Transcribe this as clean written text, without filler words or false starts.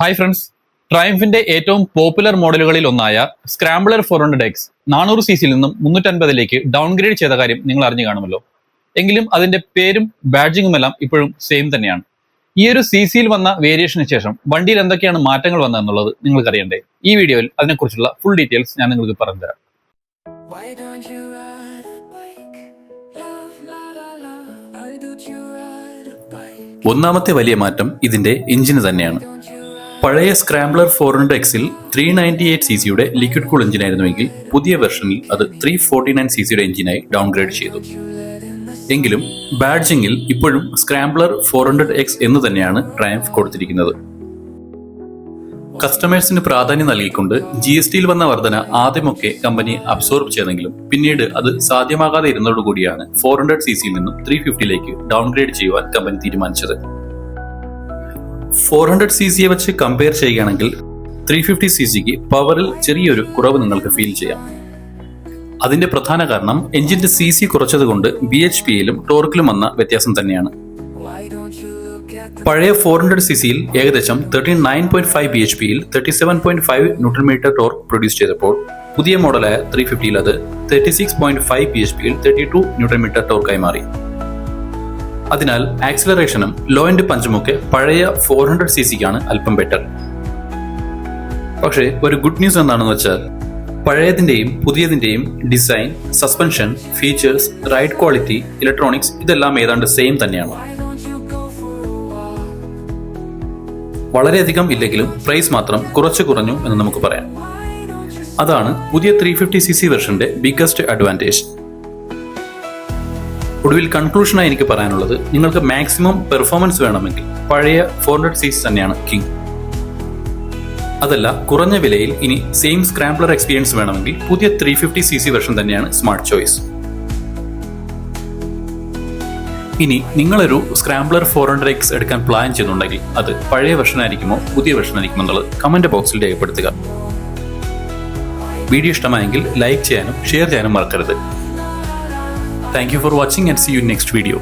Hi friends, ട്രയംഫിന്റെ ഏറ്റവും popular മോഡലുകളിൽ ഒന്നായ സ്ക്രാംബ്ലർ 400X 400 സിസിയിൽ നിന്നും 350ലേക്ക് ഡൗൺഗ്രേഡ് ചെയ്ത കാര്യം നിങ്ങൾ അറിഞ്ഞു കാണുമല്ലോ. എങ്കിലും അതിന്റെ പേരും ബാഡ്ജിങ്ങും എല്ലാം ഇപ്പോഴും സെയിം തന്നെയാണ്. ഈ ഒരു സിസിയിൽ വന്ന വേരിയേഷന് ശേഷം വണ്ടിയിൽ എന്തൊക്കെയാണ് മാറ്റങ്ങൾ വന്നതെന്നുള്ളത് നിങ്ങൾക്ക് അറിയണ്ടേ? ഈ വീഡിയോയിൽ അതിനെക്കുറിച്ചുള്ള ഫുൾ ഡീറ്റെയിൽസ് ഞാൻ നിങ്ങൾക്ക് പറഞ്ഞുതരാം. ഒന്നാമത്തെ വലിയ മാറ്റം ഇതിന്റെ എഞ്ചിന് തന്നെയാണ്. പഴയ സ്ക്രാംബ്ലർ 400Xൽ 398 സിസിയുടെ ലിക്വിഡ് കൂൾ എഞ്ചിനായിരുന്നുവെങ്കിൽ പുതിയ വെർഷനിൽ അത് 349 സിസിയുടെ എഞ്ചിനായി ഡൗൺഗ്രേഡ് ചെയ്തു. എങ്കിലും ബാഡ്ജിങ്ങിൽ ഇപ്പോഴും സ്ക്രാംബ്ലർ 400X എന്ന് തന്നെയാണ് ട്രയംഫ് കൊടുത്തിരിക്കുന്നത്. കസ്റ്റമേഴ്സിന് പ്രാധാന്യം നൽകിക്കൊണ്ട് GSTയിൽ വന്ന വർധന ആദ്യമൊക്കെ കമ്പനി അബ്സോർബ് ചെയ്തെങ്കിലും പിന്നീട് അത് സാധ്യമാകാതെ ഇരുന്നതോടുകൂടിയാണ് 400 സിസിയിൽ നിന്നും 350ലേക്ക് ഡൗൺഗ്രേഡ് ചെയ്യുവാൻ കമ്പനി തീരുമാനിച്ചത്. 400 സിസിയെ വെച്ച് കമ്പയർ ചെയ്യുകയാണെങ്കിൽ 350 സിസിക്ക് പവറിൽ ചെറിയൊരു കുറവ് നിങ്ങൾക്ക് ഫീൽ ചെയ്യാം. അതിന്റെ പ്രധാന കാരണം എഞ്ചിന്റെ സിസി കുറച്ചതുകൊണ്ട് BHPയിലും ടോർക്കിലും വന്ന വ്യത്യാസം തന്നെയാണ്. പഴയ 400 സിസിയിൽ ഏകദേശം 39.5 BHPയിൽ 37.5 ന്യൂട്രൺ മീറ്റർ ടോർക്ക് പ്രൊഡ്യൂസ് ചെയ്തപ്പോൾ പുതിയ മോഡലായ 350ൽ അത് 36.5 BHPയിൽ 32 ന്യൂട്രൺ മീറ്റർ ടോർക്കായി മാറി. അതിനാൽ ആക്സിലറേഷനും ലോ എൻഡ് പഞ്ചുമൊക്കെ പഴയ 400 സിസിക്കാണ് അല്പം ബെറ്റർ. പക്ഷേ ഒരു ഗുഡ് ന്യൂസ് എന്താണെന്ന് വെച്ചാൽ പഴയതിന്റെയും പുതിയതിന്റെയും design, suspension, features, ride quality, electronics ഇതെല്ലാം ഏതാണ്ട് സെയിം തന്നെയാണ്. വളരെയധികം ഇല്ലെങ്കിലും പ്രൈസ് മാത്രം കുറച്ചു കുറഞ്ഞു എന്ന് നമുക്ക് പറയാം. അതാണ് പുതിയ 350 സിസി വെർഷന്റെ ബിഗ്ഗസ്റ്റ് അഡ്വാൻറ്റേജ്. ഒടുവിൽ കൺക്ലൂഷനായി എനിക്ക് പറയാനുള്ളത്, നിങ്ങൾക്ക് മാക്സിമം പെർഫോമൻസ് വേണമെങ്കിൽ പഴയ 400 സിസി തന്നെയാണ് കിങ്. അതല്ല, കുറഞ്ഞ വിലയിൽ ഇനി സെയിം സ്ക്രാംബ്ലർ എക്സ്പീരിയൻസ് വേണമെങ്കിൽ പുതിയ 350 സിസി വെർഷൻ തന്നെയാണ് സ്മാർട്ട് ചോയ്സ്. ഇനി നിങ്ങളൊരു സ്ക്രാംബ്ലർ 400X എടുക്കാൻ പ്ലാൻ ചെയ്യുന്നുണ്ടെങ്കിൽ അത് പഴയ വെർഷൻ ആയിരിക്കുമോ പുതിയ വെർഷൻ ആയിരിക്കുമോ എന്നുള്ളത് കമന്റ് ബോക്സിൽ രേഖപ്പെടുത്തുക. വീഡിയോ ഇഷ്ടമായെങ്കിൽ ലൈക്ക് ചെയ്യാനും ഷെയർ ചെയ്യാനും മറക്കരുത്. Thank you for watching and see you in next video.